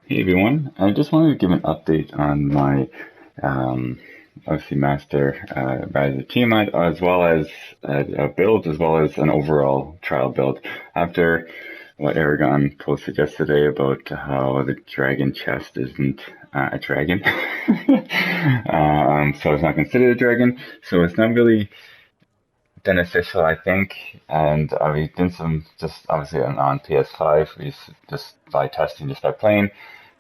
Hey everyone, I just wanted to give an update on my um, obviously master Rise of Tiamat as well as a build as well as an overall trial build after what Aragon posted yesterday about how the dragon chest isn't a dragon. So it's not considered a dragon, so it's not really beneficial, I think. And we did some just obviously on PS5. Just by testing, just by playing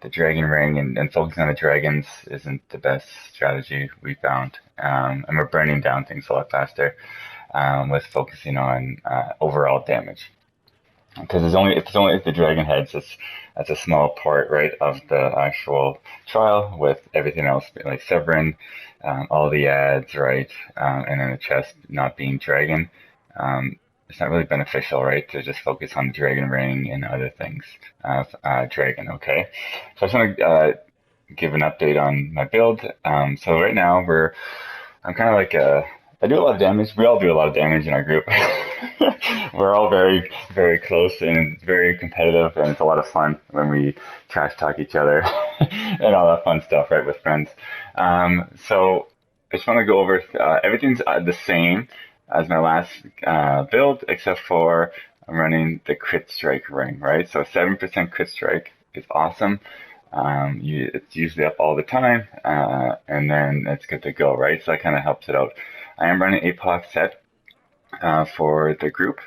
the dragon ring and focusing on the dragons isn't the best strategy we found. And we're burning down things a lot faster with focusing on overall damage. Because it's only the dragon heads. That's a small part, right, of the actual trial. With everything else like Severin, all the ads, right, and then the chest not being dragon. It's not really beneficial, right, to just focus on the dragon ring and other things. Dragon, okay. So I just want to give an update on my build. So right now I'm kind of like I do a lot of damage. We all do a lot of damage in our group. We're all very, very close and very competitive, and it's a lot of fun when we trash talk each other and all that fun stuff, right, with friends. So I just want to go over everything's the same as my last build, except for I'm running the crit strike ring, right? So 7% crit strike is awesome. It's usually up all the time, and then it's good to go, right? So that kind of helps it out. I am running APOC set for the group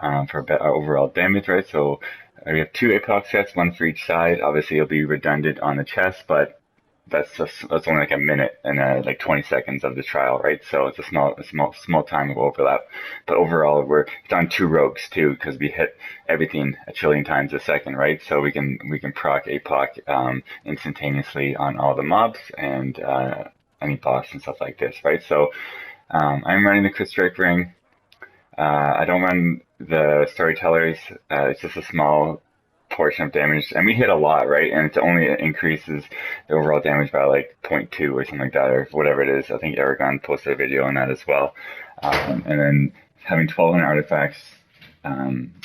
for overall damage, right? So we have two APOC sets, one for each side. Obviously, it'll be redundant on the chest, but that's only like a minute and like 20 seconds of the trial, right? So it's a small time of overlap. But overall, it's on two rogues too, because we hit everything a trillion times a second, right? So we can proc APOC instantaneously on all the mobs and any boss and stuff like this, right? So I'm running the crit strike ring. I don't run the storytellers. It's just a small portion of damage, and we hit a lot, right? And it only increases the overall damage by like zero point 0.2 or something like that, or whatever it is. I think Aragon posted a video on that as well. And then having 1,200 artifacts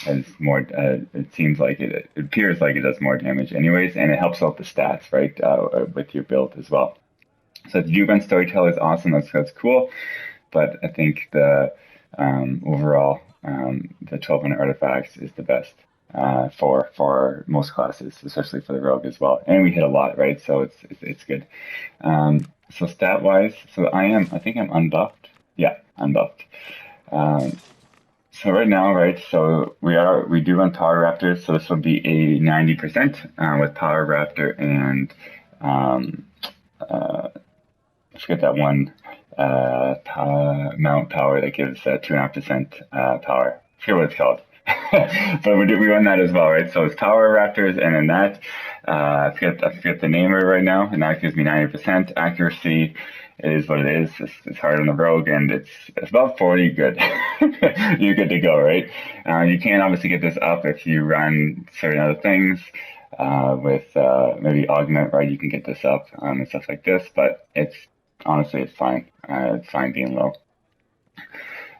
is more. It seems like it appears like it does more damage, anyways, and it helps out the stats, right, with your build as well. So if you do run storyteller is awesome. That's cool, but I think the overall, the 1,200 artifacts is the best for most classes, especially for the rogue as well. And we hit a lot, right? So it's good. So stat wise, I think I'm unbuffed. Yeah, unbuffed. Um, so right now, right? So we do run Power Raptors. So this will be a 90% with Power Raptor and uh, I forget that one mount power that gives 2.5% power. I forget what it's called. But we run that as well, right? So it's Power Raptors, and then that I forget the name of it right now, and that gives me 90% accuracy. Is what it is. It's hard on the rogue, and it's about 40. Good, you're good to go, right? You can obviously get this up if you run certain other things. With maybe augment, right? You can get this up and stuff like this, but it's fine. It's fine being low.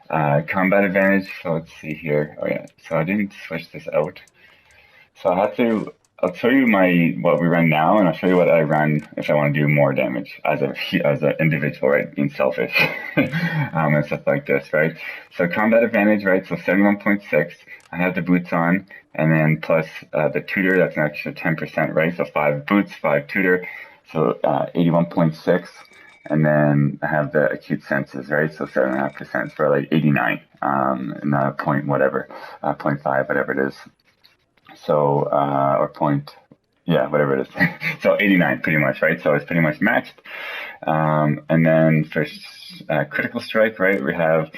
Combat advantage. So let's see here. Oh yeah. So I didn't switch this out. So I'll show you what we run now, and I'll show you what I run if I want to do more damage as an individual, right? Being selfish, and stuff like this, right? So combat advantage, right? So 71.6. I have the boots on, and then plus the tutor. That's an extra 10%, right? So 5 boots, 5 tutor. So 81.6. And then I have the acute senses, right? So 7.5% for like 89, and point whatever, point 0.5, whatever it is. So, or point, yeah, whatever it is. So 89 pretty much, right? So it's pretty much matched. And then for critical strike, right, we have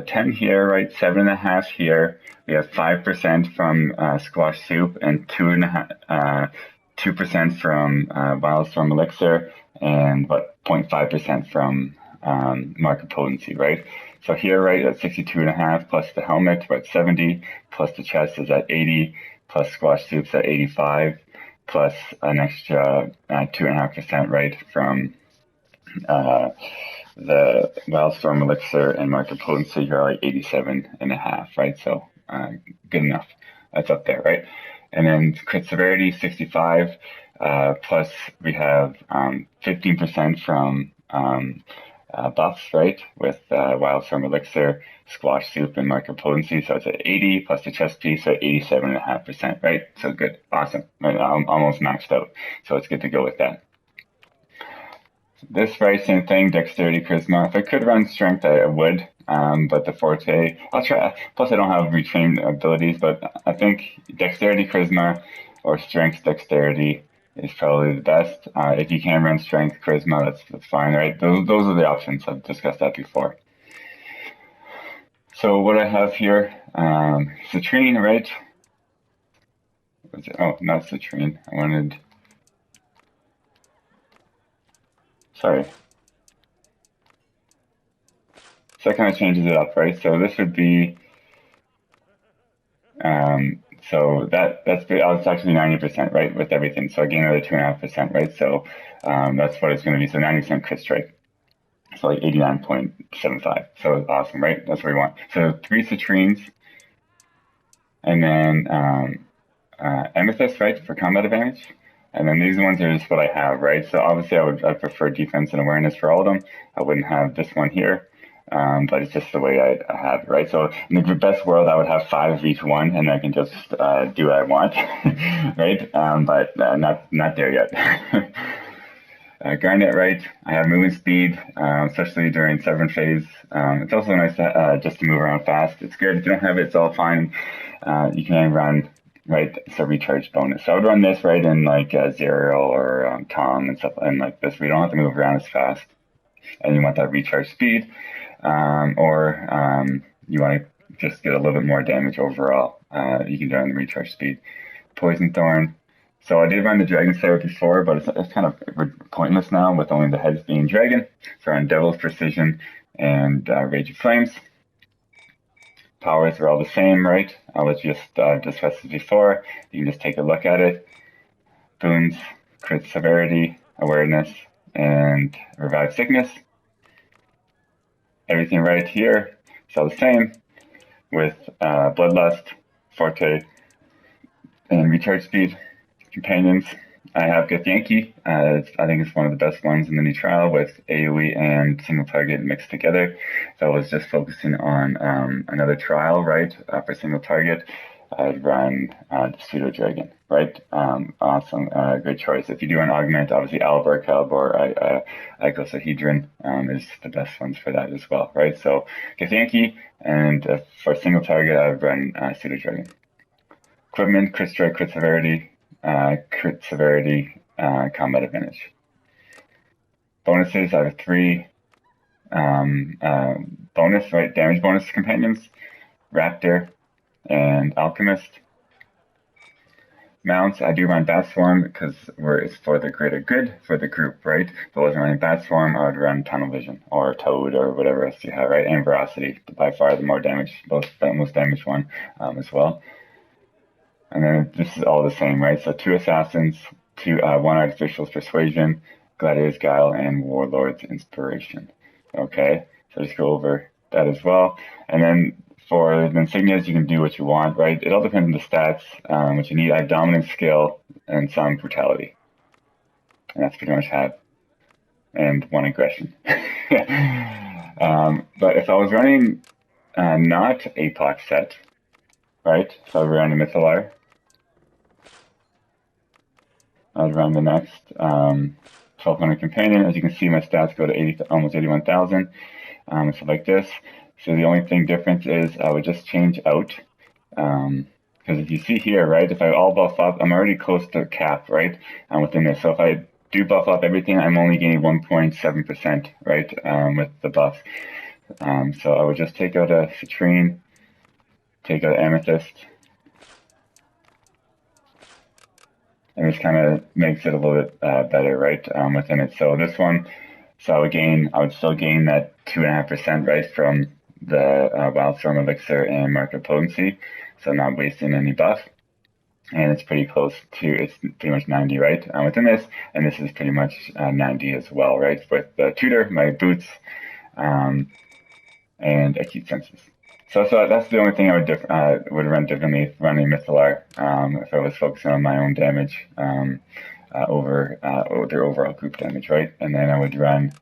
10 here, right? 7.5 here. We have 5% from squash soup and 2% from Wildstorm elixir, and 0.5% from market potency, right? So here, right, at 62.5 plus the helmet, we're at 70, plus the chest is at 80, plus squash soup's at 85, plus an extra 2.5%, right, from the Wildstorm elixir and market potency. You're like 87.5, right? So good enough. That's up there, right? And then crit severity 65. Plus we have 15% from buffs, right? With Wildstorm Elixir, Squash Soup, and Marker Potency. So it's at 80 plus the chest piece at 87.5%, right? So good, awesome. I'm almost maxed out, so it's good to go with that. This, right, same thing, Dexterity, Charisma. If I could run Strength, I would, but the Forte, I'll try. Plus, I don't have retrained abilities, but I think Dexterity, Charisma, or Strength, Dexterity is probably the best. If you can run Strength, Charisma, that's fine, right? Those are the options. I've discussed that before. So what I have here, Citrine, right? Oh, not Citrine. I wanted... Sorry. So that kind of changes it up, right? So this would be, so that's actually 90%, right, with everything. So I gain another 2.5%, right? So that's what it's going to be. So 90% crit strike. So like 89.75. So awesome, right? That's what we want. So 3 citrines, and then amethyst, right, for combat advantage. And then these ones are just what I have, right? So obviously I prefer defense and awareness for all of them. I wouldn't have this one here. But it's just the way I have it, right? So in the best world, I would have 5 of each one, and I can just do what I want, right? But not there yet. Garnet, right? I have movement speed, especially during Severn phase. It's also nice to, just to move around fast. It's good. If you don't have it, it's all fine. You can run, right? It's a recharge bonus. So I would run this, right, in like Zero or Tom and stuff and like this. We don't have to move around as fast, and you want that recharge speed. Or you want to just get a little bit more damage overall. You can do it on the recharge speed. Poison Thorn. So I did run the Dragon Slayer before, but it's kind of pointless now with only the heads being dragon. So I run Devil's Precision and Rage of Flames. Powers are all the same, right? I was just discussed this before. You can just take a look at it. Boons, Crit Severity, Awareness, and Revive Sickness. Everything right here is all the same with Bloodlust, Forte, and Recharge Speed. Companions, I have Githyanki. I think it's one of the best ones in the new trial with AoE and single target mixed together. So I was just focusing on another trial, right, for single target. I'd run the Pseudo Dragon, right? Awesome, great choice. If you do an augment, obviously Alvar Cub or Icosahedron is the best ones for that as well, right? So Githyanki, and for single target, I've run Pseudo Dragon. Equipment, Crit Strike, Crit Severity, Combat Advantage. Bonuses, I have 3 bonus, right, damage bonus companions, Raptor, and Alchemist. Mounts, I do run Bat Swarm because it's for the greater good for the group, right? If I wasn't running Bat Swarm, I would run Tunnel Vision or Toad or whatever else you have, right? And Veracity, by far the more damage, most damaged one as well. And then this is all the same, right? So 2 Assassins, 1 Artificial's Persuasion, Gladiator's Guile, and Warlord's Inspiration. Okay, so just go over that as well. And then for the insignias, you can do what you want, right? It all depends on the stats, what you need. I have Dominance, Skill, and some Brutality. And that's pretty much have. And 1 Aggression. But if I was running not APOC set, right? So I would run a Mythalar. I'd run the next 1200 Companion. As you can see, my stats go to almost 81,000. So like this. So the only thing difference is I would just change out, because if you see here, right, if I all buff up, I'm already close to cap, right, within this. So if I do buff up everything, I'm only gaining 1.7%, right, with the buffs. So I would just take out a Citrine, take out Amethyst, and this kind of makes it a little bit better, right, within it. So this one, so I would still gain that 2.5%, right, from the Wildstorm Elixir and Marker Potency, so not wasting any buff. And it's pretty close to, it's pretty much 90, right, within this, and this is pretty much 90 as well, right, with the Tutor, my boots, and Acute Senses. So that's the only thing I would run differently running Mythalar, if I was focusing on my own damage over their overall group damage, right? And then I would run,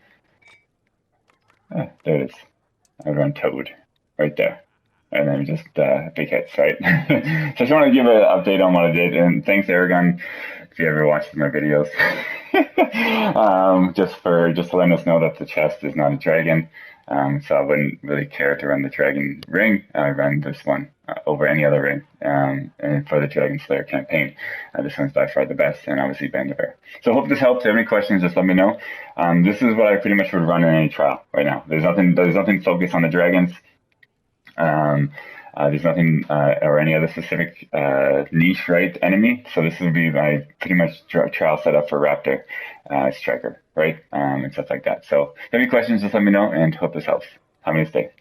there it is. I would run Toad right there. And then just big hits, right? So I just want to give an update on what I did. And thanks, Aragon, if you ever watched my videos. Just to let us know that the chest is not a dragon. So I wouldn't really care to run the dragon ring. I run this one over any other ring. And for the Dragon Slayer campaign, this one's by far the best, and obviously Vanderveer. So I hope this helped. If you have any questions, just let me know. This is what I pretty much would run in any trial right now. There's nothing focused on the dragons. There's nothing or any other specific niche, right, enemy. So this would be my pretty much trial setup for Raptor Striker, right, and stuff like that. So if you have any questions, just let me know, and hope this helps. Have a nice day.